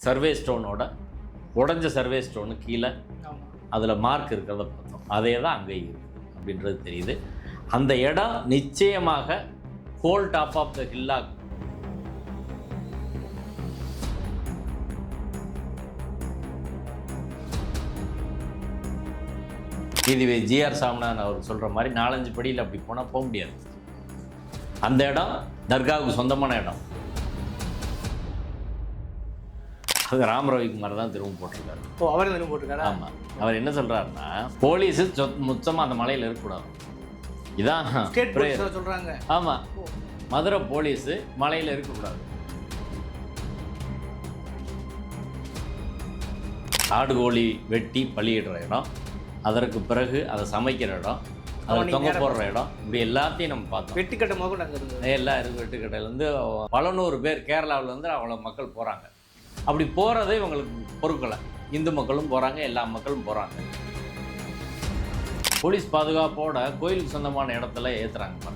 Survey ஸ்டோனோட உடஞ்ச survey stone கீழே அதில் மார்க் இருக்கிறத பார்த்தோம். அதே தான் அங்கே இருக்குது அப்படின்றது தெரியுது. அந்த இடம் நிச்சயமாக ஹோல் டாப் ஆஃப் த ஹில்லாக நீதிபதி ஜிஆர் சாமிநாதன் அவர் சொல்கிற மாதிரி 4-5 படியில் அப்படி போனால் போக முடியாது. அந்த இடம் தர்காவுக்கு சொந்தமான இடம். அது ராம் ரவிக்குமார் தான் திரும்ப போட்டிருக்காரு. அவர் திரும்ப போட்டிருக்காரு. ஆமாம். அவர் என்ன சொல்கிறாருன்னா, போலீஸு மொத்தமாக அந்த மலையில் இருக்கக்கூடாது. இதான் சொல்கிறாங்க. ஆமாம், மதுரை போலீஸு மலையில் இருக்கக்கூடாது. ஆடு கோழி வெட்டி பலியிடுற இடம், அதற்கு பிறகு அதை சமைக்கிற இடம், அதை தொங்க போடுற இடம், இப்படி எல்லாத்தையும் நம்ம பார்த்தோம். வெட்டுக்கட்டை மோகம் நாங்கள் இருந்தது எல்லாம் இருக்குது. வெட்டுக்கட்டையிலேருந்து பல நூறு பேர் கேரளாவிலேருந்து அவ்வளோ மக்கள் போகிறாங்க. அப்படி போகிறதே இவங்களுக்கு பொறுக்கலை. இந்து மக்களும் போகிறாங்க, எல்லா மக்களும் போகிறாங்க. போலீஸ் பாதுகாப்போட கோயிலுக்கு சொந்தமான இடத்துல ஏற்றுறாங்க.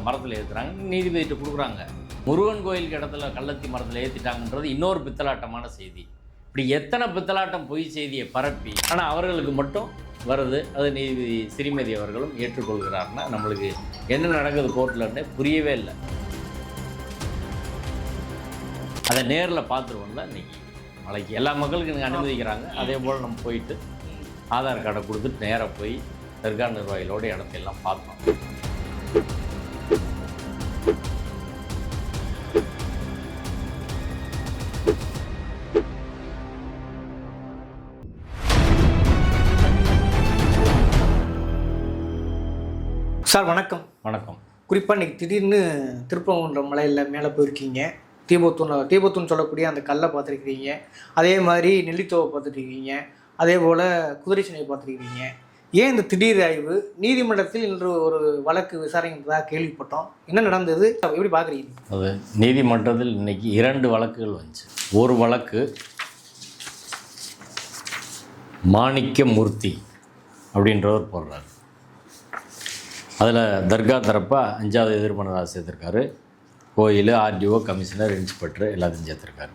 மரத்தில் ஏற்றுறாங்க, நீதிபதிட்டு கொடுக்குறாங்க. முருகன் கோயிலுக்கு இடத்துல கள்ளத்தி மரத்தில் ஏற்றிட்டாங்கன்றது இன்னொரு பித்தலாட்டமான செய்தி. இப்படி எத்தனை பித்தலாட்டம் பொய் செய்தியை பரப்பி ஆனால் அவர்களுக்கு மட்டும் வருது. அது நீதிபதி ஸ்ரீமதி அவர்களும் ஏற்றுக்கொள்கிறாருன்னா நம்மளுக்கு என்ன நடக்குது கோர்ட்டில்னே புரியவே இல்லை. அதை நேரில் பார்த்துருவோம் தான் இன்றைக்கி மலைக்கு எல்லா மக்களுக்கும் எனக்கு அனுமதிக்கிறாங்க. அதே போல் நம்ம போயிட்டு ஆதார் கார்டை கொடுத்துட்டு நேராக போய் தர்கா நிர்வாகிகளோட இடத்தையெல்லாம் பார்த்தோம். சார் வணக்கம். வணக்கம். குறிப்பாக இன்றைக்கி திடீர்னு திருப்பரங்குன்றம் மலையில் மேலே போயிருக்கீங்க. தீபத்தூன் சொல்லக்கூடிய அந்த கல்லை பார்த்துருக்கிறீங்க. அதே மாதிரி நெல்லித்தோவை பார்த்துட்ருக்கீங்க. அதே போல் குதிரை சிலையை பார்த்துருக்கிறீங்க. ஏன் இந்த திடீர் ஆய்வு? நீதிமன்றத்தில் இன்று ஒரு வழக்கு விசாரணைன்றதாக கேள்விப்பட்டோம். என்ன நடந்தது, எப்படி பார்க்குறீங்க? அது நீதிமன்றத்தில் இன்றைக்கி 2 வழக்குகள் வந்துச்சு. ஒரு வழக்கு மாணிக்கமூர்த்தி அப்படின்றவர் போடுறார். அதில் தர்கா தரப்பா 5வது எதிர்மனதாக சேர்த்துருக்காரு. கோயில், ஆர்டிஓ, கமிஷனர், இன்ஸ்பெக்டர் எல்லாத்தையும் சேர்த்துருக்காரு.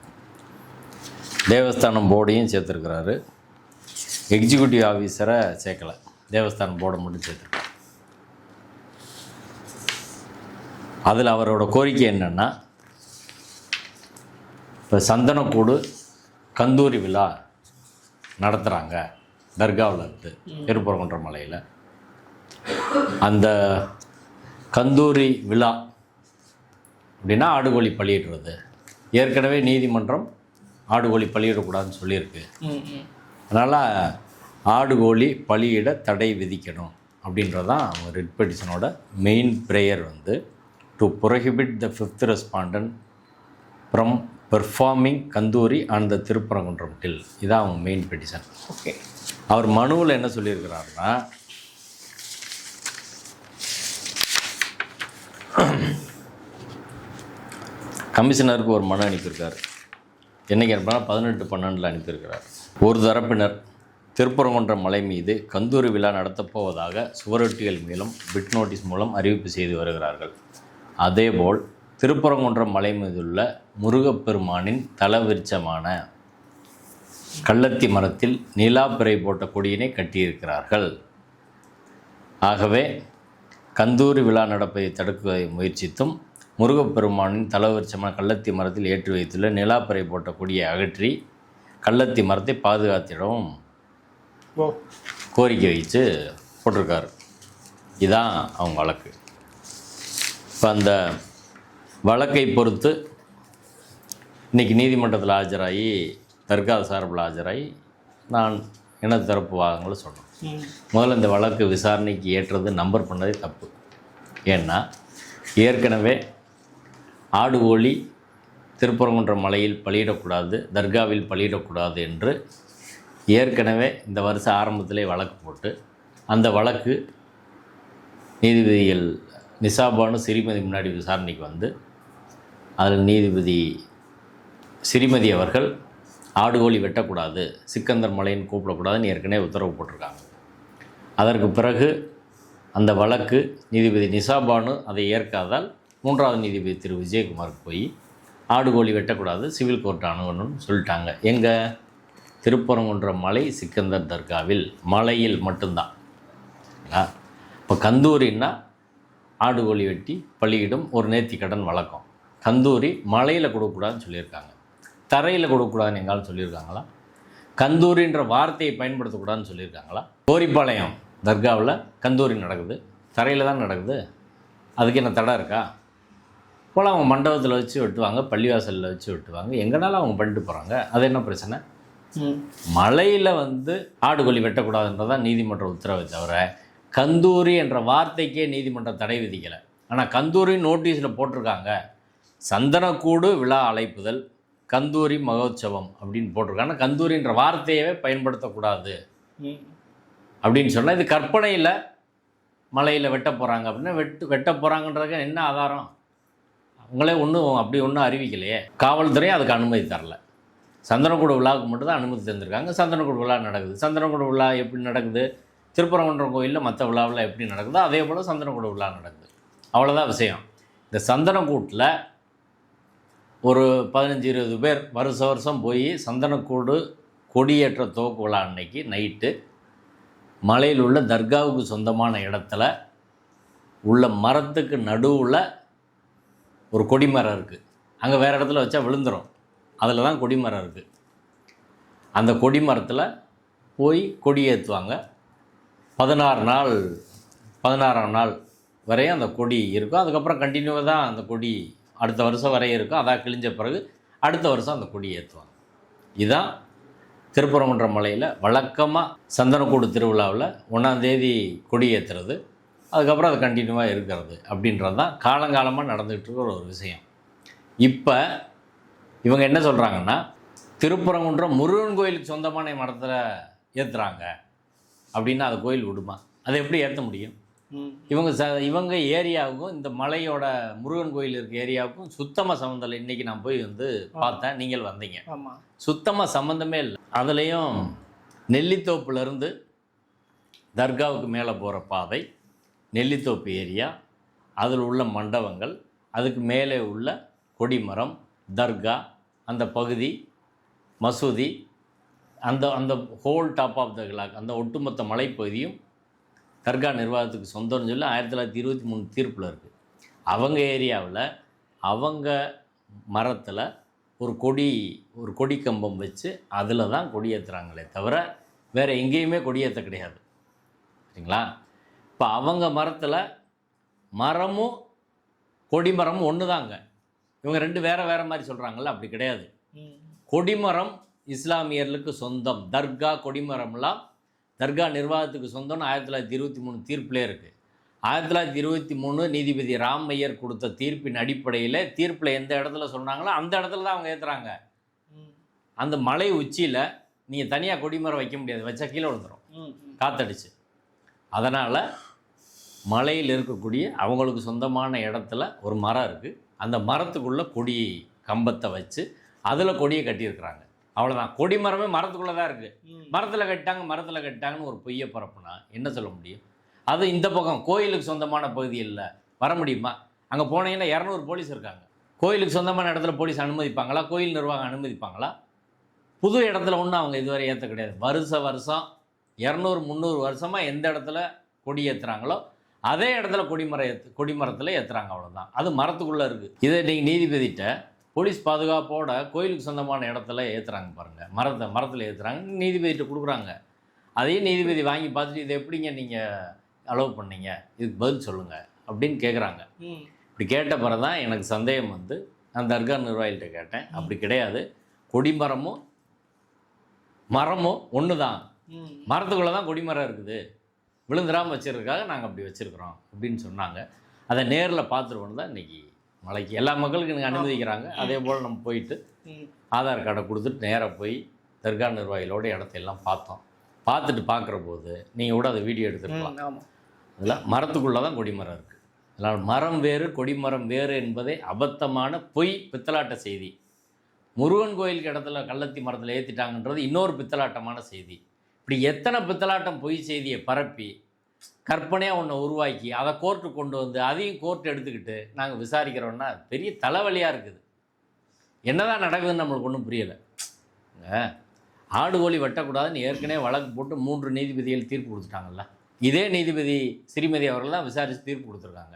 தேவஸ்தானம் போர்டையும் சேர்த்துருக்கிறாரு. எக்ஸிக்யூட்டிவ் ஆஃபீஸரை சேர்க்கலை, தேவஸ்தானம் போர்டை மட்டும் சேர்த்துருக்காரு. அதில் அவரோட கோரிக்கை என்னென்னா, இப்போ சந்தனக்கூடு கந்தூரி விழா நடத்துகிறாங்க தர்காவில் இருந்து திருப்பரங்குன்றம் மலையில். அந்த கந்தூரி விழா அப்படின்னா ஆடுகோழி பலியிடுறது. ஏற்கனவே நீதிமன்றம் ஆடுகோழி பலியிடக்கூடாதுன்னு சொல்லியிருக்கு. அதனால் ஆடுகோழி பலியிட தடை விதிக்கணும் அப்படின்றது தான் அவங்க ரிட் பெட்டிஷனோட main prayer to prohibit the 5th respondent from performing Kandoori and the Thiruparankundram hill. இதான் அவங்க மெயின் பெட்டிஷன். ஓகே. அவர் மனுவில் என்ன சொல்லியிருக்கிறாருன்னா, கமிஷனருக்கு ஒரு மனு அனுப்பியிருக்காரு. என்றைக்கு அனுப்பினா 18/12 அனுப்பியிருக்கிறார். ஒரு தரப்பினர் திருப்பரங்குன்றம் மலை மீது கந்தூரி விழா நடத்தப்போவதாக சுவரொட்டிகள் மூலம் பிட் நோட்டீஸ் மூலம் அறிவிப்பு செய்து வருகிறார்கள். அதேபோல் திருப்பரங்குன்றம் மலை மீதுள்ள முருகப்பெருமானின் தலவிருட்சமான கள்ளத்தி மரத்தில் நிலாப்பிறை போட்ட கொடியினை கட்டியிருக்கிறார்கள். ஆகவே கந்தூரி விழா நடப்பதை தடுக்க முயற்சித்தும் முருகப்பெருமானின் தலவிருட்சமான கள்ளத்தி மரத்தில் ஏற்றி வைத்துள்ள நிலாப்பறை போட்ட கொடியை அகற்றி கள்ளத்தி மரத்தை பாதுகாத்திடவும் கோரிக்கை வச்சு போட்டிருக்காரு. இதுதான் அவங்க வழக்கு. இப்போ அந்த வழக்கை பொறுத்து இன்றைக்கி நீதிமன்றத்தில் ஆஜராகி தர்கா சார்பில் ஆஜராகி நான் எனது தரப்பு வாதங்களை சொன்னோம். முதல்ல இந்த வழக்கு விசாரணைக்கு ஏற்றது நம்பர் பண்ணதே தப்பு. ஏன்னா ஏற்கனவே ஆடுகோழி திருப்பரங்குன்றம் மலையில் பலியிடக்கூடாது, தர்காவில் பலியிடக்கூடாது என்று ஏற்கனவே இந்த வருஷம் ஆரம்பத்திலே வழக்கு போட்டு அந்த வழக்கு நீதிபதிகள் நிசாபானு ஸ்ரீமதி முன்னாடி விசாரணைக்கு வந்து அதில் நீதிபதி ஸ்ரீமதி அவர்கள் ஆடுகோழி வெட்டக்கூடாது, சிக்கந்தர் மலைன்னு கூப்பிடக்கூடாதுன்னு ஏற்கனவே உத்தரவு போட்டிருக்காங்க. அதற்கு பிறகு அந்த வழக்கு நீதிபதி நிசாபானு அதை ஏற்காதால் 3வது நீதிபதி திரு விஜயகுமாருக்கு போய் ஆடு கோழி வெட்டக்கூடாது, சிவில் கோர்ட் அணுகணும்னு சொல்லிட்டாங்க. எங்கே? திருப்பரங்குன்றம் மலை சிக்கந்தர் தர்காவில், மலையில் மட்டும்தான். இப்போ கந்தூரின்னா ஆடு கோழி வெட்டி பலியிடும் ஒரு நேர்த்திக்கடன் வழக்கம். கந்தூரி மலையில் கொடுக்கக்கூடாதுன்னு சொல்லியிருக்காங்க, தரையில் கொடுக்கக்கூடாதுன்னு எங்காலும் சொல்லியிருக்காங்களா? கந்தூரின்ற வார்த்தையை பயன்படுத்தக்கூடாதுன்னு சொல்லியிருக்காங்களா? கோரிப்பாளையம் தர்காவில் கந்தூரி நடக்குது, தரையில் தான் நடக்குது, அதுக்கு என்ன தடை இருக்கா? போல் அவங்க மண்டபத்தில் வச்சு வெட்டுவாங்க, பள்ளிவாசலில் வச்சு வெட்டுவாங்க, எங்கனாலும் அவங்க பண்ணிட்டு போகிறாங்க. அது என்ன பிரச்சனை? மலையில் ஆடு கோழி வெட்டக்கூடாதுன்றதான் நீதிமன்ற உத்தரவை தவிர கந்தூரி என்ற வார்த்தைக்கே நீதிமன்றம் தடை விதிக்கலை. ஆனால் கந்தூரி நோட்டீஸில் போட்டிருக்காங்க, சந்தனக்கூடு விழா அழைப்புதல் கந்தூரி மகோத்சவம் அப்படின்னு போட்டிருக்காங்க. ஆனால் கந்தூரின்ற வார்த்தையவே பயன்படுத்தக்கூடாது அப்படின்னு சொன்னால் இது கற்பனையில் மலையில் வெட்ட போகிறாங்க அப்படின்னா வெட்ட போகிறாங்கன்றதுக்கு என்ன ஆதாரம்? அவங்களே அப்படி ஒன்றும் அறிவிக்கலையே. காவல்துறை அதுக்கு அனுமதி தரல. சந்தனக்கூடு விழாவுக்கு மட்டும்தான் அனுமதி தந்திருக்காங்க. சந்தனக்கூடு விழா நடக்குது. சந்தனக்கூடு விழா எப்படி நடக்குது? திருப்பரங்குன்றம் கோயிலில் மற்ற விழாவில் எப்படி நடக்குதோ அதே போல் சந்தனக்கூடு விழா நடக்குது. அவ்வளோதான் விஷயம். இந்த சந்தனக்கூட்டில் ஒரு 15-20 பேர் வருஷம் போய் சந்தனக்கூடு கொடியேற்ற துவக்க விழா அன்னைக்கு நைட்டு மலையில் உள்ள தர்காவுக்கு சொந்தமான இடத்துல உள்ள மரத்துக்கு நடுவில் ஒரு கொடிமரம் இருக்குது. அங்கே வேறு இடத்துல வச்சா விழுந்துடும், அதில் தான் கொடிமரம் இருக்குது. அந்த கொடிமரத்தில் போய் கொடி ஏற்றுவாங்க. 16ஆம் நாள் வரையும் அந்த கொடி இருக்கும். அதுக்கப்புறம் கண்டினியூவாக தான் அந்த கொடி அடுத்த வருஷம் வரையும் இருக்கும். அதான் கிழிஞ்ச பிறகு அடுத்த வருஷம் அந்த கொடி ஏற்றுவாங்க. இதுதான் திருப்பரங்குன்றம் மலையில் வழக்கமாக சந்தனக்கூடு திருவிழாவில் 1ஆம் தேதி கொடி ஏற்றுறது, அதுக்கப்புறம் அது கண்டினியூவாக இருக்கிறது அப்படின்றது தான் காலங்காலமாக நடந்துகிட்டு இருக்கிற ஒரு விஷயம். இப்போ இவங்க என்ன சொல்கிறாங்கன்னா, திருப்பரங்குன்றம் முருகன் கோயிலுக்கு சொந்தமான மரத்தில் ஏற்றுறாங்க அப்படின்னா அது கோயில் விடுமா? அதை எப்படி ஏற்ற முடியும்? இவங்க ஏரியாவுக்கும் இந்த மலையோட முருகன் கோயில் இருக்க ஏரியாவுக்கும் சுத்தமாக சம்மந்தம் இல்லை. இன்றைக்கி நான் போய் பார்த்தேன், நீங்கள் வந்தீங்க, சுத்தமாக சம்மந்தமே இல்லை. அதுலேயும் நெல்லித்தோப்புலேருந்து தர்காவுக்கு மேலே போகிற பாதை, நெல்லித்தோப்பு ஏரியா, அதில் உள்ள மண்டபங்கள், அதுக்கு மேலே உள்ள கொடிமரம், தர்கா, அந்த பகுதி, மசூதி, அந்த whole top of the clock, அந்த ஒட்டுமொத்த மலைப்பகுதியும் தர்கா நிர்வாகத்துக்கு சொந்தம்னு சொல்லி 1923 தீர்ப்பில் இருக்குது. அவங்க ஏரியாவில் அவங்க மரத்தில் ஒரு கொடி கம்பம் வச்சு அதில் தான் கொடியேற்றுறாங்களே தவிர வேறு எங்கேயுமே கொடியேற்ற கிடையாது. சரிங்களா? இப்போ அவங்க மரத்தில் மரமும் கொடிமரமும் ஒன்று தாங்க. இவங்க ரெண்டு வேறு மாதிரி சொல்கிறாங்கல்ல, அப்படி கிடையாது. கொடிமரம் இஸ்லாமியர்களுக்கு சொந்தம், தர்கா கொடிமரம்லாம் தர்கா நிர்வாகத்துக்கு சொந்தம்னு 1923 தீர்ப்பிலே இருக்குது. 1923 நீதிபதி ராமையர் கொடுத்த தீர்ப்பின் அடிப்படையில் தீர்ப்பில் எந்த இடத்துல சொன்னாங்களோ அந்த இடத்துல தான் அவங்க ஏற்றுறாங்க. அந்த மலை உச்சியில் நீங்கள் தனியாக கொடிமரம் வைக்க முடியாது, வச்சா கீழே விழுந்துடும் காற்றடிச்சு. அதனால் மலையில் இருக்கக்கூடிய அவங்களுக்கு சொந்தமான இடத்துல ஒரு மரம் இருக்குது, அந்த மரத்துக்குள்ளே கொடி கம்பத்தை வச்சு அதில் கொடியை கட்டியிருக்கிறாங்க. அவ்வளோதான். கொடிமரமே மரத்துக்குள்ளே தான் இருக்குது. மரத்தில் கட்டாங்கன்னு ஒரு பொய்யை பரப்புனா என்ன சொல்ல முடியும்? அது இந்த பக்கம் கோயிலுக்கு சொந்தமான பகுதி இல்லை, வர முடியுமா? அங்கே போனீங்கன்னா 200 போலீஸ் இருக்காங்க. கோயிலுக்கு சொந்தமான இடத்துல போலீஸ் அனுமதிப்பாங்களா? கோயில் நிர்வாகம் அனுமதிப்பாங்களா? புது இடத்துல ஒன்றும் அவங்க இதுவரை ஏற்ற கிடையாது. வருஷம் 200-300 வருஷமாக எந்த இடத்துல கொடி ஏற்றுறாங்களோ அதே இடத்துல கொடிமரத்தில் ஏற்றுறாங்க. அவ்வளோதான். அது மரத்துக்குள்ளே இருக்குது. இதை நீங்கள் நீதிபதிகிட்ட போலீஸ் பாதுகாப்போட கோயிலுக்கு சொந்தமான இடத்துல ஏற்றுறாங்க பாருங்கள், மரத்தில் ஏற்றுறாங்க, நீதிபதிகிட்ட கொடுக்குறாங்க. அதையும் நீதிபதி வாங்கி பார்த்துட்டு இதை எப்படிங்க நீங்கள் அலோவ் பண்ணீங்க, இதுக்கு பதில் சொல்லுங்கள் அப்படின்னு கேட்குறாங்க. இப்படி கேட்ட பிறகு தான் எனக்கு சந்தேகம் நான் தர்கா நிர்வாகிகிட்ட கேட்டேன். அப்படி கிடையாது, கொடிமரமும் மரமும் ஒன்று தான், மரத்துக்குள்ளே தான் கொடிமரம் இருக்குது, விழுந்துடாமல் வச்சுருக்காக நாங்கள் அப்படி வச்சுருக்குறோம் அப்படின்னு சொன்னாங்க. அதை நேரில் பார்த்துருவோன்னு தான் இன்றைக்கி மலைக்கு எல்லா மக்களுக்கும் எனக்கு அனுமதிக்கிறாங்க. அதே போல் நம்ம போயிட்டு ஆதார் கார்டை கொடுத்துட்டு நேராக போய் தர்கா நிர்வாகிகளோட இடத்தையெல்லாம் பார்த்தோம். பார்த்துட்டு பார்க்குற போது நீங்கள் கூட அதை வீடியோ எடுத்துருக்கலாம். அதில் மரத்துக்குள்ளே தான் கொடிமரம் இருக்குது. அதனால் மரம் வேறு கொடிமரம் வேறு என்பதே அபத்தமான பொய் பித்தலாட்ட செய்தி. முருகன் கோயிலுக்கு இடத்துல கள்ளத்தி மரத்தில் ஏற்றிட்டாங்கன்றது இன்னொரு பித்தலாட்டமான செய்தி. இப்படி எத்தனை பித்தலாட்டம் பொய் செய்தியை பரப்பி கற்பனையாக ஒன்றை உருவாக்கி அதை கோர்ட்டு கொண்டு வந்து அதையும் கோர்ட்டு எடுத்துக்கிட்டு நாங்கள் விசாரிக்கிறோன்னா பெரிய தலைவலியாக இருக்குது. என்னதான் நடக்குதுன்னு நம்மளுக்கு ஒன்றும் புரியலை. ஆடு கோழி வெட்டக்கூடாதுன்னு ஏற்கனவே வழக்கு போட்டு 3 நீதிபதிகள் தீர்ப்பு கொடுத்துட்டாங்கல்ல. இதே நீதிபதி ஸ்ரீமதி அவர்கள் தான் விசாரித்து தீர்ப்பு கொடுத்துருக்காங்க.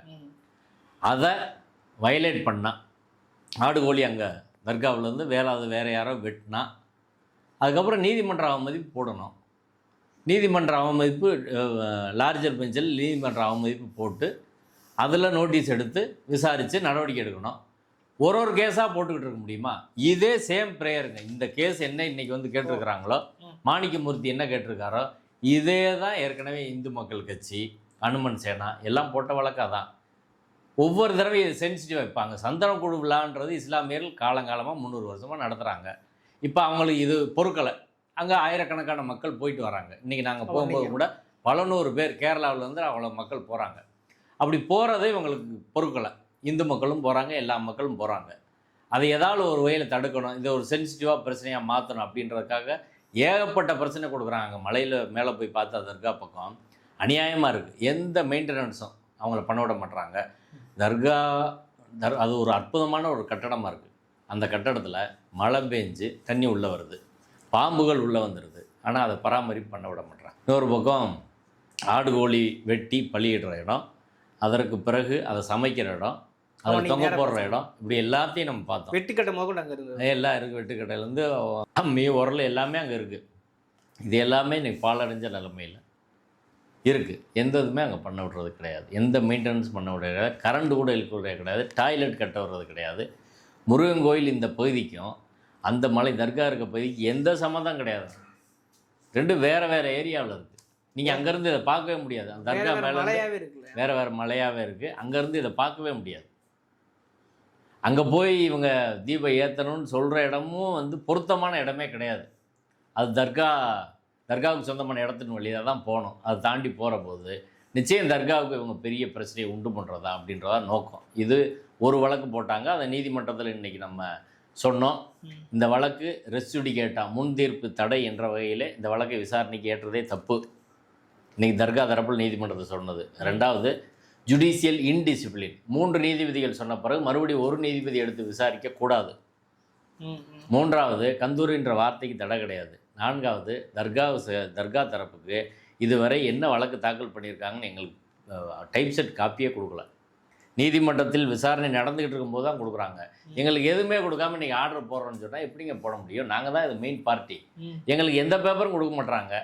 அதை வயலேட் பண்ணால் ஆடு கோழி அங்கே தர்காவிலேருந்து வேறு யாரோ வெட்டினா அதுக்கப்புறம் நீதிமன்ற அவமதிப்பு போடணும். நீதிமன்ற அவமதிப்பு லார்ஜர் பெஞ்சில் நீதிமன்ற அவமதிப்பு போட்டு அதில் நோட்டீஸ் எடுத்து விசாரித்து நடவடிக்கை எடுக்கணும். ஒரு கேஸாக போட்டுக்கிட்டு இருக்க முடியுமா? இதே சேம் ப்ரேயருங்க. இந்த கேஸ் என்ன இன்றைக்கி வந்து கேட்டிருக்கிறாங்களோ, மாணிக்கமூர்த்தி என்ன கேட்டிருக்காரோ, இதே தான் ஏற்கனவே இந்து மக்கள் கட்சி, அனுமன் சேனா எல்லாம் போட்ட வழக்காக தான். ஒவ்வொரு தடவை இது சென்சிட்டிவ் வைப்பாங்க. சந்தனக்கூடு விழான்றது இஸ்லாமியர்கள் காலங்காலமாக 300 வருஷமாக நடத்துகிறாங்க. இப்போ அவங்களுக்கு இது பொறுக்கலை. அங்கே ஆயிரக்கணக்கான மக்கள் போயிட்டு வராங்க. இன்றைக்கி நாங்கள் போகும்போது கூட பல 100 பேர் கேரளாவிலேருந்து அவ்வளோ மக்கள் போகிறாங்க. அப்படி போகிறதே இவங்களுக்கு பொறுக்கலை. இந்து மக்களும் போகிறாங்க, எல்லா மக்களும் போகிறாங்க. அதை ஏதாவது ஒரு வகையில் தடுக்கணும், இதை ஒரு சென்சிட்டிவாக பிரச்சனையாக மாற்றணும் அப்படின்றதுக்காக ஏகப்பட்ட பிரச்சனை கொடுக்குறாங்க. அங்கே மலையில் மேலே போய் பார்த்தா தர்கா பக்கம் அநியாயமாக இருக்குது. எந்த மெயின்டெனன்ஸும் அவங்கள பண்ண விட மாட்டுறாங்க. தர்கா அது ஒரு அற்புதமான ஒரு கட்டடமாக இருக்குது. அந்த கட்டடத்தில் மழை பெஞ்சு தண்ணி உள்ளே வருது, பாம்புகள் உள்ளே வந்துடுது. ஆனால் அதை பராமரிப்பு பண்ண விட மாட்டுறாங்க. இன்னொரு பக்கம் ஆடு கோழி வெட்டி பலியிடுற இடம், அதற்கு பிறகு அதை சமைக்கிற இடம், அதை தொங்க போடுற இடம், இப்படி எல்லாத்தையும் நம்ம பார்த்தோம். வெட்டுக்கட்டை முதல் அங்கே இருக்குது, எல்லாம் இருக்குது. வெட்டுக்கட்டையிலேருந்து அம்மி உரல் எல்லாமே அங்கே இருக்குது. இது எல்லாமே இன்றைக்கி பாலடைஞ்ச நிலைமையில் இருக்குது. எந்த இதுவுமே அங்கே பண்ண விடுறது கிடையாது. எந்த மெயின்டெனன்ஸ் பண்ண விடுறது கிடையாது. கரண்ட் கூட இழுக்கிறது கிடையாது. டாய்லெட் கட்ட விடுறது கிடையாது. முருகன் கோயில் இந்த பகுதிக்கும் அந்த மலை தர்கா இருக்க பகுதிக்கு எந்த சம்மந்தம் கிடையாது. ரெண்டும் வேறு ஏரியாவில் இருக்குது. நீங்கள் அங்கேருந்து இதை பார்க்கவே முடியாது. அந்த தர்கா மேலே வேறு மலையாகவே இருக்குது. அங்கேருந்து இதை பார்க்கவே முடியாது. அங்கே போய் இவங்க தீபம் ஏற்றணும்னு சொல்கிற இடமும் வந்து பொருத்தமான இடமே கிடையாது. அது தர்காவுக்கு சொந்தமான இடத்தின் வழியாக தான் போகணும். அதை தாண்டி போகிற போது நிச்சயம் தர்காவுக்கு இவங்க பெரிய பிரச்சனையை உண்டு பண்ணுறதா அப்படின்றதா நோக்கம். இது ஒரு வழக்கு போட்டாங்க. அதை நீதிமன்றத்தில் இன்றைக்கி நம்ம சொன்னோம். இந்த வழக்கு ரெஸ்டியூடிகேட்டா முன் தீர்ப்பு தடை என்ற வகையில் இந்த வழக்கை விசாரணைக்கு ஏற்றதே தப்பு. இன்றைக்கி தர்கா தரப்பில் நீதிமன்றத்தை சொன்னது. ரெண்டாவது, ஜுடிஷியல் இன்டிசிப்ளின். 3 நீதிபதிகள் சொன்ன பிறகு மறுபடியும் ஒரு நீதிபதி எடுத்து விசாரிக்கக்கூடாது. மூன்றாவது, கந்தூரின்ற வார்த்தைக்கு தடை கிடையாது. நான்காவது, தர்கா தரப்புக்கு இதுவரை என்ன வழக்கு தாக்கல் பண்ணியிருக்காங்கன்னு எங்களுக்கு டைப் செட் காப்பியே கொடுக்கல. நீதிமன்றத்தில் விசாரணை நடந்துக்கிட்டு இருக்கும்போது தான் கொடுக்குறாங்க. எங்களுக்கு எதுவுமே கொடுக்காம இன்றைக்கி ஆர்டர் போடுறோன்னு சொன்னால் எப்படிங்க போட முடியும்? நாங்கள் தான் இது மெயின் பார்ட்டி. எங்களுக்கு எந்த பேப்பரும் கொடுக்க மாட்டுறாங்க.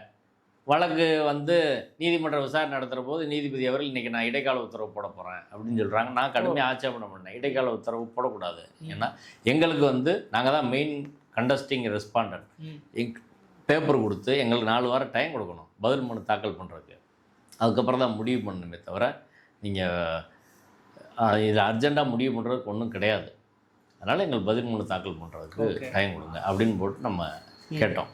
வழக்கு வந்து நீதிமன்ற விசாரணை நடத்துகிற போது நீதிபதி அவர்கள் இன்றைக்கி நான் இடைக்கால உத்தரவு போட போகிறேன் அப்படின்னு சொல்கிறாங்க. நான் கடுமையாக ஆட்சேபனை பண்ணேன். இடைக்கால உத்தரவு போடக்கூடாது. ஏன்னா எங்களுக்கு வந்து நாங்கள் தான் மெயின் கண்டஸ்டிங் ரெஸ்பாண்டன்ட். பேப்பர் கொடுத்து எங்களுக்கு 4 வாரம் டைம் கொடுக்கணும் பதில் மனு தாக்கல் பண்ணுறதுக்கு. அதுக்கப்புறம் தான் முடிவு பண்ணணுமே தவிர நீங்கள் இது அர்ஜெண்ட்டாக முடிவு பண்ணுறதுக்கு ஒன்றும் கிடையாது. அதனால் எங்களுக்கு பதில் மனு தாக்கல் பண்ணுறதுக்கு டைம் கொடுங்க அப்படின்னு போட்டு நம்ம கேட்டோம்.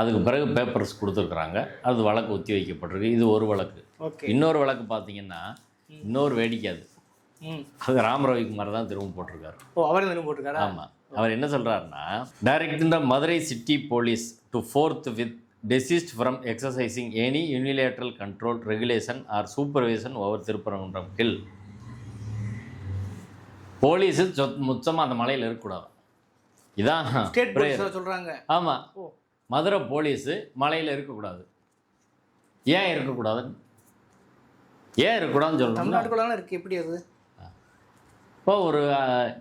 அதுக்கு பிறகு பேப்பர்ஸ் கொடுத்துருக்குறாங்க. அது வழக்கு ஒத்தி வைக்கப்பட்டிருக்கு. இது ஒரு வழக்கு. இன்னொரு வழக்கு பார்த்தீங்கன்னா இன்னொரு வேடிக்கை. அது ராம் ரவிக்குமார் தான் திரும்ப போட்டிருக்காரு. ஆமாம். அவர் என்ன சொல்கிறாருன்னா, direct the Madurai city police to forthwith desist from exercising any unilateral control regulation or supervision over Thiruparankundram hill. Police முச்சமாக அந்த மலையில் இருக்கக்கூடாது. இதான் சொல்கிறாங்க. ஆமாம், மதுரை போலீஸு மலையில் இருக்கக்கூடாது. ஏன் இருக்கக்கூடாதுன்னு சொல்லணும். தமிழ்நாட்டுக்குள்ள இருக்குது. எப்படி அது? இப்போ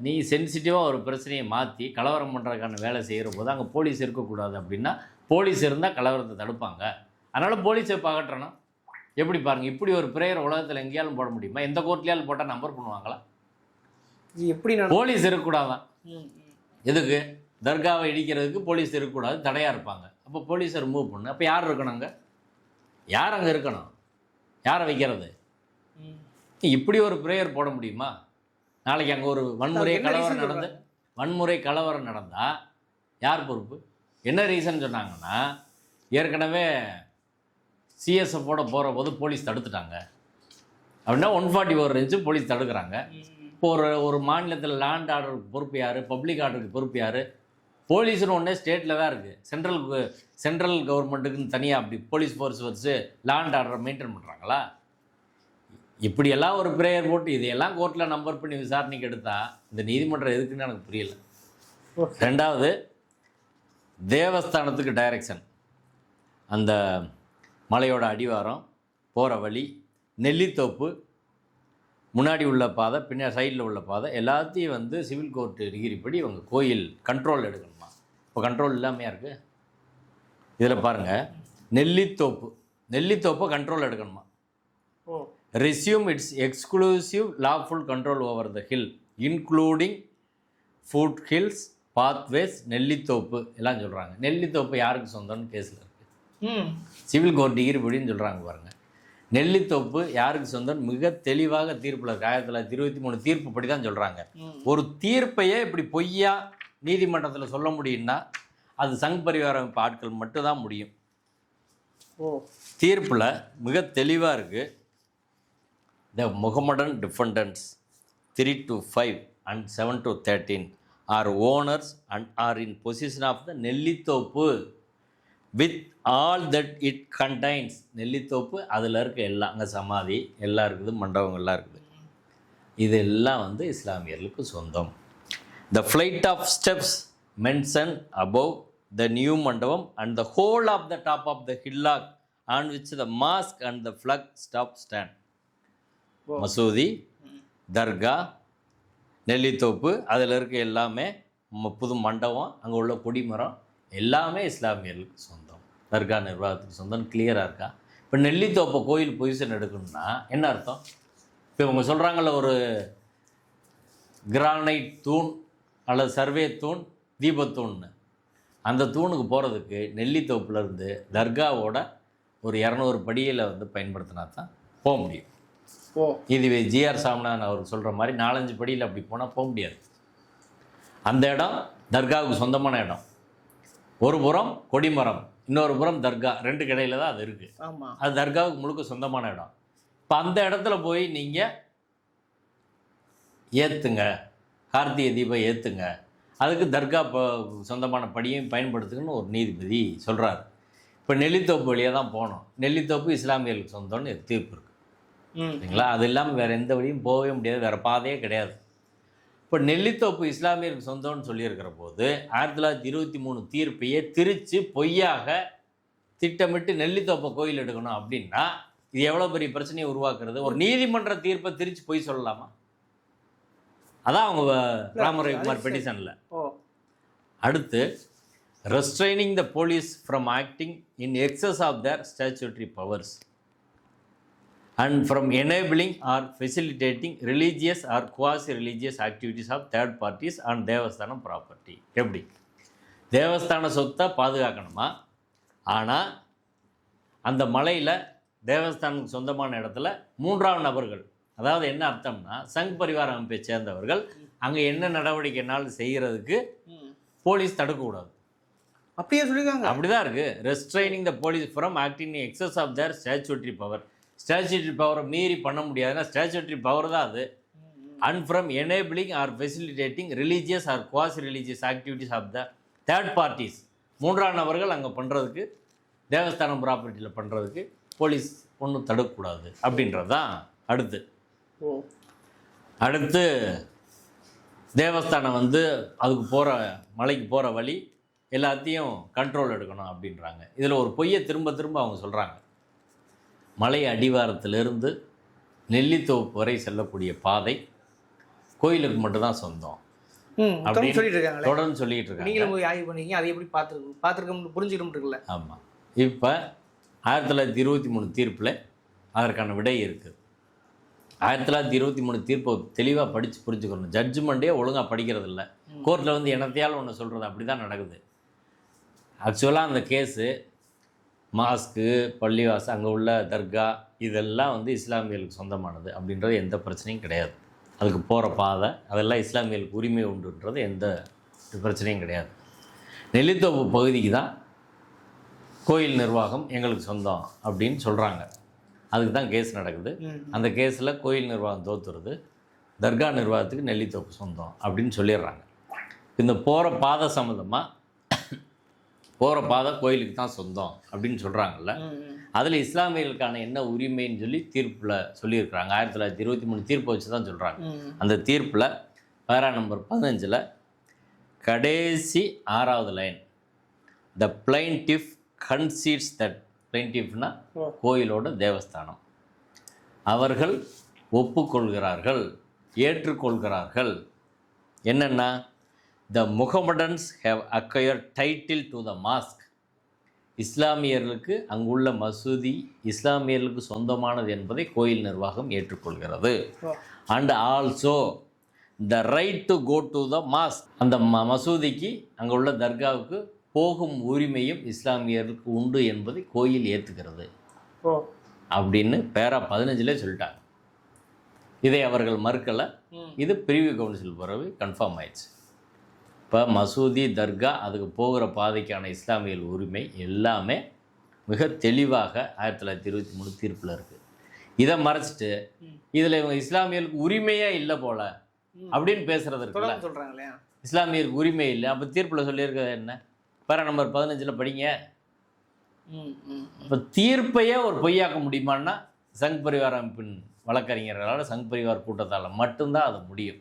நீ சென்சிட்டிவாக ஒரு பிரச்சனையை மாற்றி கலவரம் பண்ணுறதுக்கான வேலை செய்கிற போது அங்கே போலீஸ் இருக்கக்கூடாது அப்படின்னா, போலீஸ் இருந்தால் கலவரத்தை தடுப்பாங்க. அதனால் போலீஸை பகற்றணும். எப்படி பாருங்கள், இப்படி ஒரு பிரேயர் உலகத்தில் எங்கேயாலும் போட முடியுமா? எந்த கோர்ட்லேயாலும் போட்டால் நம்பர் பண்ணுவாங்களா? எப்படி போலீஸ் இருக்கக்கூடாதான். எதுக்கு? தர்காவை இடிக்கிறதுக்கு போலீஸ் இருக்கக்கூடாது, தடையாக இருப்பாங்க. அப்போ போலீஸை ரிமூவ் பண்ணு. அப்போ யார் இருக்கணும் அங்கே? யார் அங்கே இருக்கணும்? யாரை வைக்கிறது? இப்படி ஒரு பிரேயர் போட முடியுமா? நாளைக்கு அங்கே ஒரு வன்முறை கலவரம் நடந்தால் யார் பொறுப்பு? என்ன ரீசன் சொன்னாங்கன்னா, ஏற்கனவே சிஎஸ்எஃபோட போகிற போது போலீஸ் தடுத்துட்டாங்க அப்படின்னா 144 இருந்துச்சு, போலீஸ் தடுக்கிறாங்க. இப்போ ஒரு மாநிலத்தில் லேண்ட் ஆர்டருக்கு பொறுப்பு யார்? பப்ளிக் ஆர்டருக்கு பொறுப்பு யார்? போலீஸ்னு ஒன்றே ஸ்டேட்டில் தான் இருக்குது. சென்ட்ரல் கவர்மெண்ட்டுக்குன்னு தனியாக அப்படி போலீஸ் ஃபோர்ஸ் வச்சு லேண்ட் ஆர்டரை மெயின்டைன் பண்ணுறாங்களா? இப்படியெல்லாம் ஒரு ப்ரேயர் போட்டு இதையெல்லாம் கோர்ட்டில் நம்பர் பண்ணி விசாரணைக்கு எடுத்தால் இந்த நீதிமன்றம் எதுக்குன்னு எனக்கு புரியல. ஓகே. ரெண்டாவது தேவஸ்தானத்துக்கு டைரக்ஷன், அந்த மலையோட அடிவாரம், போகிற வழி, நெல்லித்தோப்பு, முன்னாடி உள்ள பாதை, பின்னாடி சைடில் உள்ள பாதை எல்லாத்தையும் வந்து சிவில் கோர்ட்டு டிகிரிப்படி இவங்க கோயில் கண்ட்ரோல் எடுக்கணுமா. இப்போ கண்ட்ரோல் இல்லாமையா இருக்குது. இதில் பாருங்கள், நெல்லித்தோப்பை கண்ட்ரோல் எடுக்கணுமா. ஓ. Resume its exclusive lawful control over the hill including foot hills, pathways, Nellithoppu எல்லாம் சொல்கிறாங்க. நெல்லித்தோப்பு யாருக்கு சொந்தம்னு கேஸில் இருக்குது. சிவில் கோர்ட் டிகிரி படின்னு சொல்கிறாங்க பாருங்கள். நெல்லித்தோப்பு யாருக்கு சொந்தம் மிக தெளிவாக தீர்ப்பில் இருக்குது. 1923 தீர்ப்பு படி தான் சொல்கிறாங்க. ஒரு தீர்ப்பையே இப்படி பொய்யா நீதிமன்றத்தில் சொல்ல முடியும்னா அது சங் பரிவார அமைப்பு ஆட்கள் மட்டும்தான் முடியும். ஓ. தீர்ப்பில் மிக தெளிவாக இருக்குது. The Mohammedan defendants 3-5 and 7-13 are owners and are in possession of the Nellithoppu with all that it contains. Nellithoppu அதில் இருக்க எல்லாம், அங்கே சமாதி எல்லாம் இருக்குது, மண்டபங்கள்லாம் இருக்குது. இதெல்லாம் வந்து இஸ்லாமியர்களுக்கு சொந்தம். The flight of steps mention above the new mandapam and the whole of the top of the hillock on which the mosque and the flag staff stand. மசூதி, தர்கா, நெல்லித்தோப்பு அதில் இருக்க எல்லாமே, புது மண்டபம், அங்கே உள்ள கொடிமரம் எல்லாமே இஸ்லாமியர்களுக்கு சொந்தம். தர்கா நிர்வாகத்துக்கு சொந்தம். கிளியராக இருக்கா? இப்போ நெல்லித்தோப்பை கோயில் பொசிஷன் எடுக்கணும்னா என்ன அர்த்தம்? இப்போ இவங்க சொல்கிறாங்கல்ல, ஒரு கிரானைட் தூண் அல்லது சர்வே தூண், தீபத்தூண்னு, அந்த தூணுக்கு போகிறதுக்கு நெல்லித்தோப்புலேருந்து தர்காவோட ஒரு 200 படியில் வந்து பயன்படுத்தினா தான் போக முடியும். ஓ. இதுவே ஜிஆர் சாமிநாதன் அவர் சொல்கிற மாதிரி 4-5 படியில் அப்படி போனால் போக முடியாது. அந்த இடம் தர்காவுக்கு சொந்தமான இடம். ஒரு புறம் கொடிமரம், இன்னொரு புறம் தர்கா, 2 கடையில் தான் அது இருக்குது. ஆமாம். அது தர்காவுக்கு முழுக்க சொந்தமான இடம். இப்போ அந்த இடத்துல போய் நீங்கள் ஏற்றுங்க, கார்த்திகை தீபம் ஏற்றுங்க, அதுக்கு தர்கா சொந்தமான படியையும் பயன்படுத்துங்கன்னு ஒரு நீதிபதி சொல்கிறார். இப்போ நெல்லித்தோப்பு வழியாக தான் போகணும். நெல்லித்தோப்பு இஸ்லாமியர்களுக்கு சொந்தம்னு தீர்ப்பு இருக்குது. சரிங்களா? அது இல்லாமல் வேறு எந்த வழியும் போகவே முடியாது, வேறு பாதையே கிடையாது. இப்போ நெல்லித்தோப்பு இஸ்லாமியருக்கு சொந்தம்னு சொல்லியிருக்கிற போது 1923 தீர்ப்பையே திரித்து பொய்யாக திட்டமிட்டு நெல்லித்தோப்பை கோயில் எடுக்கணும் அப்படின்னா இது எவ்வளோ பெரிய பிரச்சனையை உருவாக்குறது. ஒரு நீதிமன்ற தீர்ப்பை திரித்து பொய் சொல்லலாமா? அதான் அவங்க ராமரவிக்குமார் பெட்டிஷனில். அடுத்து, restraining the police from acting in excess of their statutory powers and from enabling or facilitating religious or quasi-religious activities of third parties on Devasthanam property. எப்படி தேவஸ்தான சொத்தை பாதுகாக்கணுமா? ஆனால் அந்த மலையில் தேவஸ்தானுக்கு சொந்தமான இடத்துல 3ஆம் நபர்கள், அதாவது என்ன அர்த்தம்னா சங் பரிவார அமைப்பை சேர்ந்தவர்கள் அங்கே என்ன நடவடிக்கைனாலும் செய்கிறதுக்கு போலீஸ் தடுக்கக்கூடாது. அப்படியே சொல்லியிருக்காங்க. அப்படி தான் இருக்குது. Restraining the police from acting in excess of their statutory power. Statutory பவரை மீறி பண்ண முடியாதுன்னா ஸ்டாச்சுட்டரி பவர் தான் அது. And from enabling or facilitating religious or quasi religious activities of the third parties. 3ஆம் நபர்கள் அங்கே பண்ணுறதுக்கு, தேவஸ்தானம் ப்ராப்பர்ட்டியில் பண்ணுறதுக்கு போலீஸ் ஒன்றும் தடுக்கக்கூடாது அப்படின்றது தான் அடுத்து. அடுத்து தேவஸ்தானம் வந்து அதுக்கு போகிற மலைக்கு போகிற வழி எல்லாத்தையும் கண்ட்ரோல் எடுக்கணும் அப்படின்றாங்க. இதில் ஒரு பொய்யை திரும்ப திரும்ப அவங்க சொல்கிறாங்க. மலை அடிவாரத்திலிருந்து நெல்லித்தோப்பு வரை செல்லக்கூடிய பாதை கோயிலுக்கு மட்டும்தான் சொந்தம் அப்படின்னு தொடர்ந்து சொல்லிட்டு இருக்காங்க. நீங்களும் போய் ஆய்வு பண்ணீங்க, அதை எப்படி பார்த்துருக்க புரிஞ்சுக்கணும்ல. ஆமாம். இப்போ 1923 தீர்ப்பில் அதற்கான விடை இருக்குது. 1923 தீர்ப்பை தெளிவாக படித்து புரிஞ்சுக்கணும். ஜட்ஜ்மெண்ட்டே ஒழுங்காக படிக்கிறது இல்லை. கோர்ட்டில் வந்து என்னத்தையாலும் ஒன்று சொல்கிறது, அப்படி தான் நடக்குது. ஆக்சுவலாக அந்த கேஸு மாஸ்க்கு, பள்ளிவாசல், அங்கே உள்ள தர்கா இதெல்லாம் வந்து இஸ்லாமியர்களுக்கு சொந்தமானது அப்படின்றது எந்த பிரச்சனையும் கிடையாது. அதுக்கு போகிற பாதை அதெல்லாம் இஸ்லாமியர்களுக்கு உரிமை உண்டுன்றது எந்த பிரச்சனையும் கிடையாது. நெல்லித்தோப்பு பகுதிக்கு தான் கோயில் நிர்வாகம் எங்களுக்கு சொந்தம் அப்படின்னு சொல்கிறாங்க. அதுக்கு தான் கேஸ் நடக்குது. அந்த கேஸில் கோயில் நிர்வாகம் தோற்றுறது, தர்கா நிர்வாகத்துக்கு நெல்லித்தோப்பு சொந்தம் அப்படின்னு சொல்லிடுறாங்க. இந்த போகிற பாதை சம்மந்தமாக போகிற பாதை கோயிலுக்கு தான் சொந்தம் அப்படின்னு சொல்கிறாங்கல்ல, அதில் இஸ்லாமியர்களுக்கான என்ன உரிமைன்னு சொல்லி தீர்ப்பில் சொல்லியிருக்கிறாங்க. 1923 தீர்ப்பை வச்சு தான் சொல்கிறாங்க. அந்த தீர்ப்பில் பேரா நம்பர் 15 கடைசி 6வது line, the plaintiff concedes that. பிளைன்டிஃப்னா கோயிலோட தேவஸ்தானம். அவர்கள் ஒப்புக்கொள்கிறார்கள், ஏற்றுக்கொள்கிறார்கள். என்னென்னா, the Mohammedans have acquired title to the mosque. இஸ்லாமியர்களுக்கு அங்குள்ள மசூதி இஸ்லாமியர்களுக்கு சொந்தமானது என்பதை கோயில் நிர்வாகம் ஏற்றுக்கொள்கிறது. And also the right to go to the mosque. அந்த மசூதிக்கு அங்கே உள்ள தர்காவுக்கு போகும் உரிமையும் இஸ்லாமியர்களுக்கு உண்டு என்பதை கோயில் ஏற்றுக்கிறது அப்படின்னு பேரா 15லே சொல்லிட்டாங்க. இதை அவர்கள் மறுக்கலை. இது பிரிவு கவுன்சில் பிறகு கன்ஃபார்ம் ஆயிடுச்சு. இப்போ மசூதி, தர்கா, அதுக்கு போகிற பாதைக்கான இஸ்லாமியல் உரிமை எல்லாமே மிக தெளிவாக 1923 தீர்ப்பில் இருக்குது. இதை மறைச்சிட்டு இதில் இவங்க இஸ்லாமியர்களுக்கு உரிமையே இல்லை போல அப்படின்னு பேசுறது இருக்குல்ல, சொல்கிறாங்களே இஸ்லாமியருக்கு உரிமை இல்லை. அப்போ தீர்ப்பில் சொல்லியிருக்கிறது என்ன? பேரா நம்பர் 15 படிங்க. இப்போ தீர்ப்பையே ஒரு பொய்யாக்க முடியுமான்னா சங் பரிவார் அமைப்பின் வழக்கறிஞர்களால், சங் பரிவார் கூட்டத்தால் மட்டும்தான் அது முடியும்.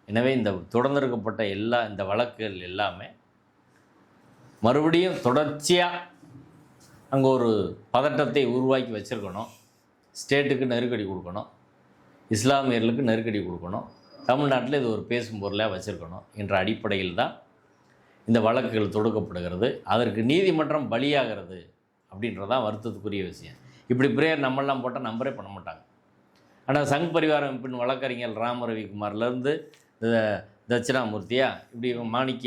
எனவே இந்த தொடர்ந்திருக்கப்பட்ட இந்த வழக்குகள் எல்லாமே மறுபடியும் தொடர்ச்சியாக அங்கே ஒரு பதட்டத்தை உருவாக்கி வச்சுருக்கணும். ஸ்டேட்டுக்கு நெருக்கடி கொடுக்கணும், இஸ்லாமியர்களுக்கு நெருக்கடி கொடுக்கணும், தமிழ்நாட்டில் இது ஒரு பேசும் பொருளாக வச்சுருக்கணும் என்ற அடிப்படையில் தான் இந்த வழக்குகள் தொடுக்கப்படுகிறது. அதற்கு நீதிமன்றம் பலியாகிறது அப்படின்றதான் வருத்தத்துக்குரிய விஷயம். இப்படி பிரேயர் நம்மளாம் போட்டால் நம்பரே பண்ண மாட்டாங்க. ஆனால் சங் பரிவார அமைப்பின் வழக்கறிஞர் ராம ரவிக்குமார்லேருந்து தட்சிணாமூர்த்தியா, இப்படி மாணிக்க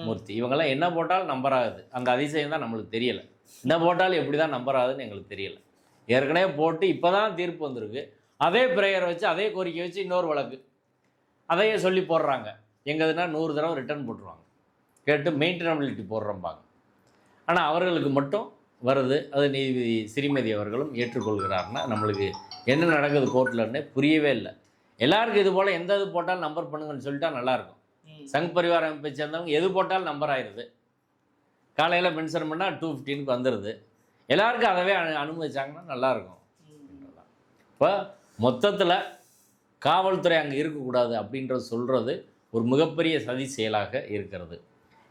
மூர்த்தி, இவங்கெல்லாம் என்ன போட்டாலும் நம்பராகுது. அந்த அதிசயம் தான் நம்மளுக்கு தெரியலை. என்ன போட்டாலும் எப்படி தான் நம்பராகுதுன்னு எங்களுக்கு தெரியலை. ஏற்கனவே போட்டு இப்போ தான் தீர்ப்பு வந்திருக்கு. அதே பிரேயரை வச்சு, அதே கோரிக்கை வச்சு இன்னொரு வழக்கு அதையே சொல்லி போடுறாங்க. எங்கதுன்னா 100 தடவை ரிட்டர்ன் போட்டுருவாங்க, கேட்டு மெயின்டெனபிலிட்டி போடுறம்பாங்க. ஆனால் அவர்களுக்கு மட்டும் வருது. அது நீதிபதி ஸ்ரீமதி அவர்களும் ஏற்றுக்கொள்கிறாருன்னா நம்மளுக்கு என்ன நடக்குது கோர்ட்லன்னு புரியவே இல்லை. எல்லாருக்கும் இது போல் எந்த இது போட்டாலும் நம்பர் பண்ணுங்கன்னு சொல்லிட்டா நல்லாயிருக்கும். சங் பரிவார அமைப்பை சேர்ந்தவங்க எது போட்டாலும் நம்பர் ஆயிடுது. காலையில் மென்ஷன் பண்ணால் 215க்கு வந்துடுது. எல்லாருக்கும் அதவே அனுமதிச்சாங்கன்னா நல்லாயிருக்கும். இப்போ மொத்தத்தில் காவல்துறை அங்கே இருக்கக்கூடாது அப்படின்றது சொல்கிறது ஒரு மிகப்பெரிய சதி செயலாக இருக்கிறது.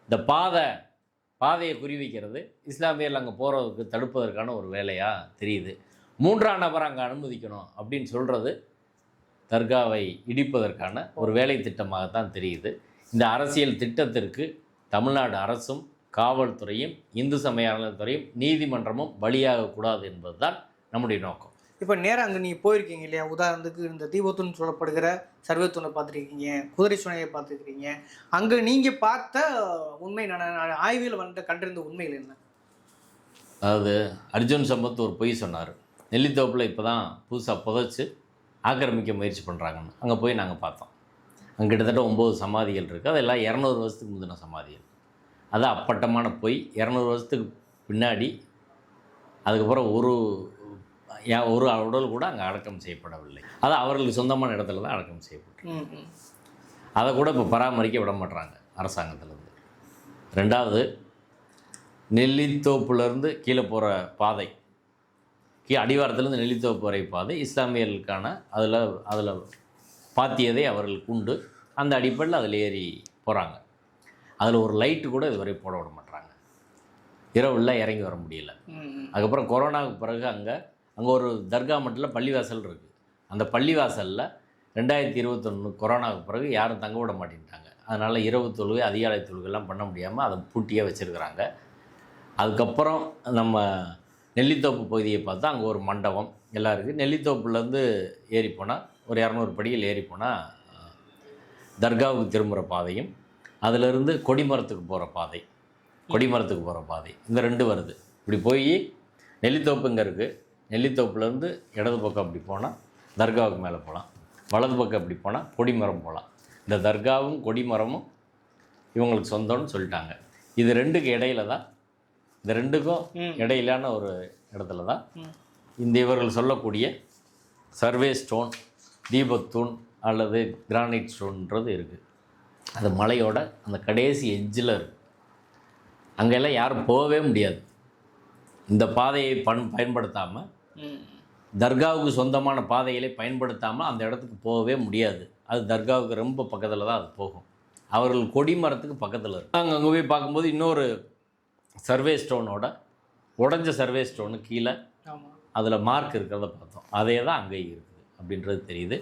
இந்த பாதையை குறிவிக்கிறது இஸ்லாமியர்கள் அங்கே போகிறதுக்கு தடுப்பதற்கான ஒரு வேலையாக தெரியுது. 3ஆம் நபர் அங்கே அனுமதிக்கணும் அப்படின்னு சொல்கிறது தர்காவை இடிப்பதற்கான ஒரு வேலை திட்டமாகத்தான் தெரியுது. இந்த அரசியல் திட்டத்திற்கு தமிழ்நாடு அரசும், காவல்துறையும், இந்து சமய அறநிலையத்துறையும், நீதிமன்றமும் பலியாகக்கூடாது என்பது தான் நம்முடைய நோக்கம். இப்போ நேராக அங்கே நீங்கள் போயிருக்கீங்க இல்லையா? உதாரணத்துக்கு இந்த தீபத்துன்னு சொல்லப்படுகிற சர்வே தூணை பார்த்துருக்கீங்க, குதிரை சுனையை பார்த்துருக்கீங்க. அங்கே நீங்கள் பார்த்த உண்மை ஆய்வில் கண்டிருந்த உண்மைகள் என்ன? அதாவது அர்ஜுன் சம்பத் ஒரு பொய் சொன்னார். நெல்லித்தோப்பில் இப்போ தான் புதுசாக புதைச்சி ஆக்கிரமிக்க முயற்சி பண்ணுறாங்கன்னு அங்கே போய் நாங்கள் பார்த்தோம். அங்கே கிட்டத்தட்ட 9 சமாதிகள் இருக்குது. அதெல்லாம் 200 வருஷத்துக்கு முந்தின சமாதிகள். அது அப்பட்டமான பொய். 200 வருஷத்துக்கு பின்னாடி அதுக்கப்புறம் ஒரு உடல் கூட அங்கே அடக்கம் செய்யப்படவில்லை. அது அவர்களுக்கு சொந்தமான இடத்துல தான் அடக்கம் செய்யப்பட்டு, அதை கூட இப்போ பராமரிக்க விட மாட்டுறாங்க அரசாங்கத்திலேருந்து. 2வது, நெல்லித்தோப்புலேருந்து கீழே போகிற பாதை, அடிவாரத்துலேருந்து நெல்லித்தோப்பு வரை பாதை இஸ்லாமியர்களுக்கான அதில் பாத்தியதை அவர்களுக்கு உண்டு. அந்த அடிப்படையில் அதில் ஏறி போகிறாங்க. அதில் ஒரு லைட்டு கூட இதுவரை போட விட மாட்டாங்க. இரவுல இறங்கி வர முடியல. அதுக்கப்புறம் கொரோனாவுக்கு பிறகு அங்கே ஒரு தர்கா மட்டில் பள்ளிவாசல் இருக்குது. அந்த பள்ளிவாசலில் 2021 கொரோனாவுக்கு பிறகு யாரும் தங்க விட மாட்டேங்கிட்டாங்க. அதனால் இரவு தொழுகை, அதிகாலை தொழுகைலாம் பண்ண முடியாமல் அதை பூட்டியாக வச்சுருக்கிறாங்க. அதுக்கப்புறம் நம்ம நெல்லித்தோப்பு பகுதியை பார்த்தா அங்கே ஒரு மண்டபம் எல்லாம் இருக்குது. நெல்லித்தோப்புலேருந்து ஏறி போனால் ஒரு 200 படிகள் ஏறி போனால் தர்காவுக்கு திரும்புகிற பாதையும், அதிலிருந்து கொடிமரத்துக்கு போகிற பாதை, இந்த 2 வருது. இப்படி போய் நெல்லித்தோப்பு இங்கே இருக்குது. நெல்லித்தோப்புலேருந்து இடது பக்கம் அப்படி போனால் தர்காவுக்கு மேலே போகலாம், வலது பக்கம் அப்படி போனால் கொடிமரம் போகலாம். இந்த தர்காவும் கொடிமரமும் இவங்களுக்கு சொந்தம்னு சொல்லிட்டாங்க. இது 2க்கு இடையில தான், இந்த 2க்கும் இடையிலான ஒரு இடத்துல தான் இந்த இவர்கள் சொல்லக்கூடிய சர்வே ஸ்டோன், தீபத்தூண் அல்லது கிரானைட் ஸ்டோன்ன்றது இருக்குது. அது மலையோட அந்த கடைசி எட்ஜில் இருக்குது. அங்கெல்லாம் யாரும் போகவே முடியாது. இந்த பாதையை பயன்படுத்தாமல், தர்காவுக்கு சொந்தமான பாதைகளை பயன்படுத்தாமல் அந்த இடத்துக்கு போகவே முடியாது. அது தர்காவுக்கு ரொம்ப பக்கத்தில் தான் அது போகும். அவர்கள் கொடிமரத்துக்கு பக்கத்தில் இருக்கு. நாங்கள் அங்கே போய் பார்க்கும்போது இன்னொரு சர்வே ஸ்டோனோட உடஞ்ச சர்வே ஸ்டோனு கீழே ஆமாம், அதில் மார்க் இருக்கிறத பார்த்தோம். அதே தான் அங்கேயும் இருக்குது அப்படின்றது தெரியுது.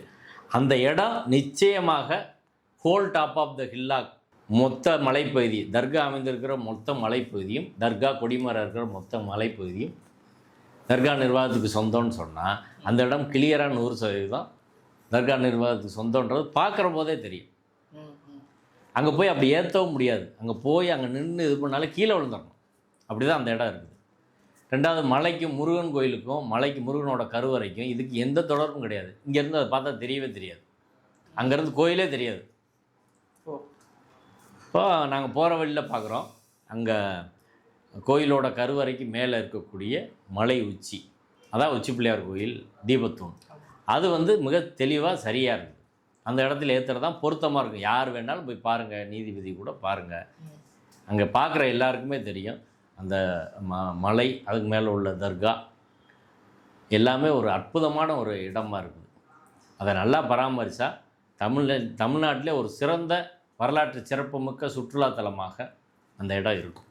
அந்த இடம் நிச்சயமாக whole top of the hillock, மொத்த மலைப்பகுதி, தர்கா அமைந்திருக்கிற மொத்த மலைப்பகுதியும், தர்கா கொடிமரம் இருக்கிற மொத்த மலைப்பகுதியும் தர்கா நிர்வாகத்துக்கு சொந்தம்னு சொன்னால் அந்த இடம் கிளியராக 100% தர்கா நிர்வாகத்துக்கு சொந்தன்றது பார்க்குற போதே தெரியும். அங்கே போய் அப்படி ஏற்றவும் முடியாது. அங்கே போய் அங்கே நின்று இது பண்ணாலே கீழே விழுந்துடணும். அப்படி தான் அந்த இடம் இருக்குது. ரெண்டாவது, மலைக்கும் முருகன் கோயிலுக்கும் மலைக்கு முருகனோட கருவறைக்கும் இதுக்கு எந்த தொடர்பும் கிடையாது. இங்கேருந்து அதை பார்த்தா தெரியவே தெரியாது. அங்கேருந்து கோயிலே தெரியாது. இப்போ நாங்கள் போகிற வழியில் பார்க்குறோம், அங்கே கோயிலோட கருவறைக்கு மேலே இருக்கக்கூடிய மலை உச்சி, அதான் உச்சி பிள்ளையார் கோயில் தீபத்தூண், அது மிக தெளிவாக சரியாக இருக்குது. அந்த இடத்துல ஏற்றுறது தான் பொருத்தமாக இருக்கும். யார் வேணாலும் போய் பாருங்கள், நீதிபதி கூட பாருங்கள். அங்கே பார்க்குற எல்லாருக்குமே தெரியும் அந்த மலை, அதுக்கு மேலே உள்ள தர்கா எல்லாமே ஒரு அற்புதமான ஒரு இடமா இருக்குது. அதை நல்லா பராமரித்தா தமிழ்நாட்டிலே ஒரு சிறந்த வரலாற்று சிறப்புமிக்க சுற்றுலாத்தலமாக அந்த இடம் இருக்கும்.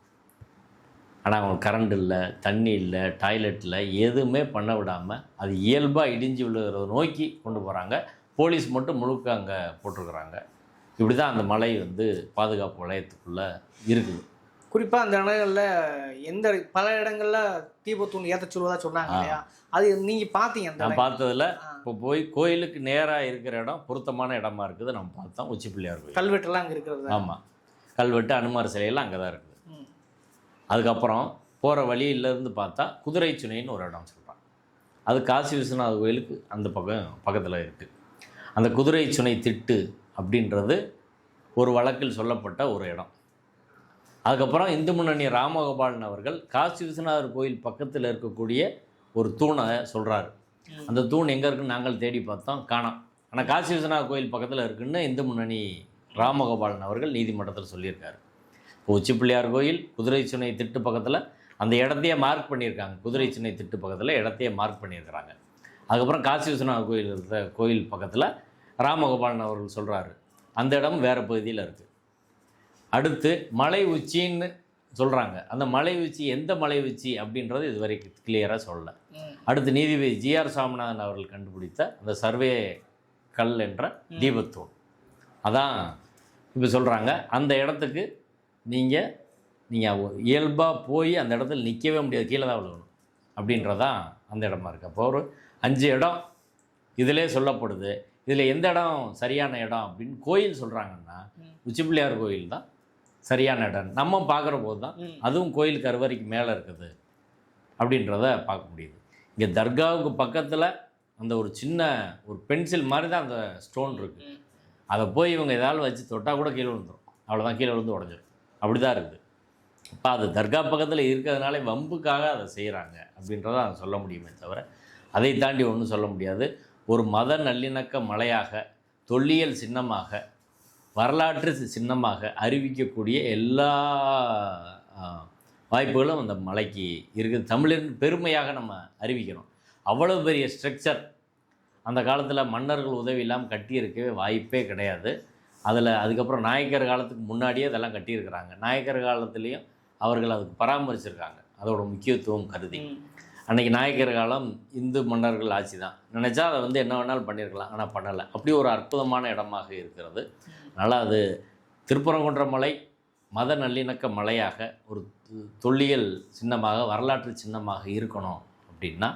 ஆனால் அவங்களுக்கு கரண்ட் இல்லை, தண்ணி இல்லை, டாய்லெட் இல்லை, எதுவுமே பண்ண விடாமல் அது இயல்பாக இடிஞ்சு விழுகிறத நோக்கி கொண்டு போகிறாங்க. போலீஸ் மட்டும் முழுக்க அங்கே போட்டிருக்கிறாங்க. இப்படி தான் அந்த மலை பாதுகாப்பு வளையத்துக்குள்ளே இருக்குது. குறிப்பாக அந்த இடங்களில் பல இடங்களில் தீபத்தூண் ஏற்ற சொல்வதாக சொன்னாங்க இல்லையா? அது நீங்கள் பார்த்தீங்க? நான் பார்த்ததில் இப்போ போய் கோயிலுக்கு நேராக இருக்கிற இடம் பொருத்தமான இடமா இருக்குது. நம்ம பார்த்தோம் உச்சி பிள்ளையார் கோயில். கல்வெட்டுலாம் அங்கே இருக்கிறது. ஆமாம், கல்வெட்டு, அனுமார் சிலையெல்லாம் அங்கே தான் இருக்குது. அதுக்கப்புறம் போகிற வழியிலேருந்து பார்த்தா குதிரை சுனைன்னு ஒரு இடம் சொல்கிறான். அது காசி விஸ்வநாத கோயிலுக்கு அந்த பக்கத்தில் இருக்குது. அந்த குதிரை சுனை திட்டு அப்படின்றது ஒரு வழக்கில் சொல்லப்பட்ட ஒரு இடம். அதுக்கப்புறம் இந்து முன்னணி ராமகோபாலன் அவர்கள் காசி விஸ்வநாதர் கோயில் பக்கத்தில் இருக்கக்கூடிய ஒரு தூணை சொல்கிறாரு. அந்த தூண் எங்கே இருக்குன்னு நாங்கள் தேடி பார்த்தோம், காணோம். ஆனால் காசி விஸ்வநாதர் கோயில் பக்கத்தில் இருக்குன்னு இந்து முன்னணி ராமகோபாலன் அவர்கள் நீதிமன்றத்தில் சொல்லியிருக்காரு. இப்போ உச்சி பிள்ளையார் கோயில் குதிரை சுனை திட்டு பக்கத்தில் அந்த இடத்தையே மார்க் பண்ணியிருக்காங்க. குதிரை சுனை திட்டு பக்கத்தில் இடத்தையே மார்க் பண்ணியிருக்கிறாங்க. அதுக்கப்புறம் காசி விஸ்வநாதர் கோயில் இருக்கிற கோயில் பக்கத்தில் ராமகோபாலன் அவர்கள் சொல்கிறாரு, அந்த இடம் வேறு பகுதியில் இருக்குது. அடுத்து மலை உச்சின்னு சொல்கிறாங்க. அந்த மலை உச்சி எந்த மலை உச்சி அப்படின்றது இது வரைக்கும் கிளியராக சொல்லலை. அடுத்து நீதிபதி ஜிஆர் சாமிநாதன் அவர்கள் கண்டுபிடித்த அந்த சர்வே கல் என்ற தீபத்தூண், அதான் இப்போ சொல்கிறாங்க. அந்த இடத்துக்கு நீங்கள் இயல்பாக போய் அந்த இடத்துல நிற்கவே முடியாது, கீழே தான் விழுகணும் அப்படின்றதான் அந்த இடமா இருக்குது. அப்போ ஒரு 5 இடம் இதிலே சொல்லப்படுது. இதில் எந்த இடம் சரியான இடம் அப்படின்னு கோயில் சொல்கிறாங்கன்னா உச்சி பிள்ளையார் கோயில் தான் சரியான இடம். நம்ம பார்க்குற போது தான் அதுவும் கோயில் கருவறைக்கு மேலே இருக்குது அப்படின்றத பார்க்க முடியுது. இங்கே தர்காவுக்கு பக்கத்தில் அந்த ஒரு சின்ன ஒரு பென்சில் மாதிரி தான் அந்த ஸ்டோன் இருக்குது. அதை போய் இவங்க ஏதாவது வச்சு தொட்டால் கூட கீழே விழுந்துடும், அவ்வளோதான், கீழே விழுந்து உடஞ்சிடும். அப்படி தான் இருக்குது. இப்போ அது தர்கா பக்கத்தில் இருக்கிறதுனால வம்புக்காக அதை செய்கிறாங்க அப்படின்றத அதை சொல்ல முடியுமே தவிர அதை தாண்டி ஒன்றும் சொல்ல முடியாது. ஒரு மத நல்லிணக்க மலையாக, தொல்லியல் சின்னமாக, வரலாற்று சின்னமாக அறிவிக்கக்கூடிய எல்லா வாய்ப்புகளும் அந்த மலைக்கு இருக்குது. தமிழின் பெருமையாக நம்ம அறிவிக்கணும். அவ்வளோ பெரிய ஸ்ட்ரக்சர் அந்த காலத்தில் மன்னர்கள் உதவி இல்லாமல் கட்டியிருக்கவே வாய்ப்பே கிடையாது. அதுக்கப்புறம் நாயக்கர் காலத்துக்கு முன்னாடியே அதெல்லாம் கட்டியிருக்கிறாங்க. நாயக்கர் காலத்துலேயும் அவர்கள் அதுக்கு பராமரிச்சிருக்காங்க, அதோட முக்கியத்துவம் கருதி. அன்றைக்கி நாயக்கர் காலம் இந்து மன்னர்கள் ஆட்சி தான். நினச்சா அதை என்ன வேணாலும் பண்ணியிருக்கலாம், ஆனால் பண்ணலை. அப்படி ஒரு அற்புதமான இடமாக இருக்கிறது. அதனால் அது திருப்பரங்குன்ற மலை மத நல்லிணக்க மலையாக, ஒரு தொல்லியல் சின்னமாக, வரலாற்று சின்னமாக இருக்கணும் அப்படின்னா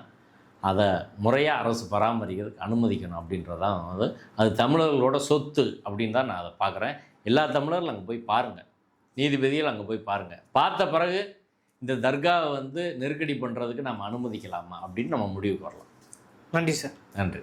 அதை முறையாக அரசு பராமரிக்கிறதுக்கு அனுமதிக்கணும் அப்படின்றதான் அது தமிழர்களோட சொத்து அப்படின்னு தான் நான் அதை பார்க்குறேன். எல்லா தமிழர்களும் அங்கே போய் பாருங்கள், நீதிபதிகள் அங்கே போய் பாருங்கள். பார்த்த பிறகு இந்த தர்காவை நெருக்கடி பண்ணுறதுக்கு நம்ம அனுமதிக்கலாமா அப்படின்னு நம்ம முடிவுக்கு வரலாம். நன்றி சார். நன்றி.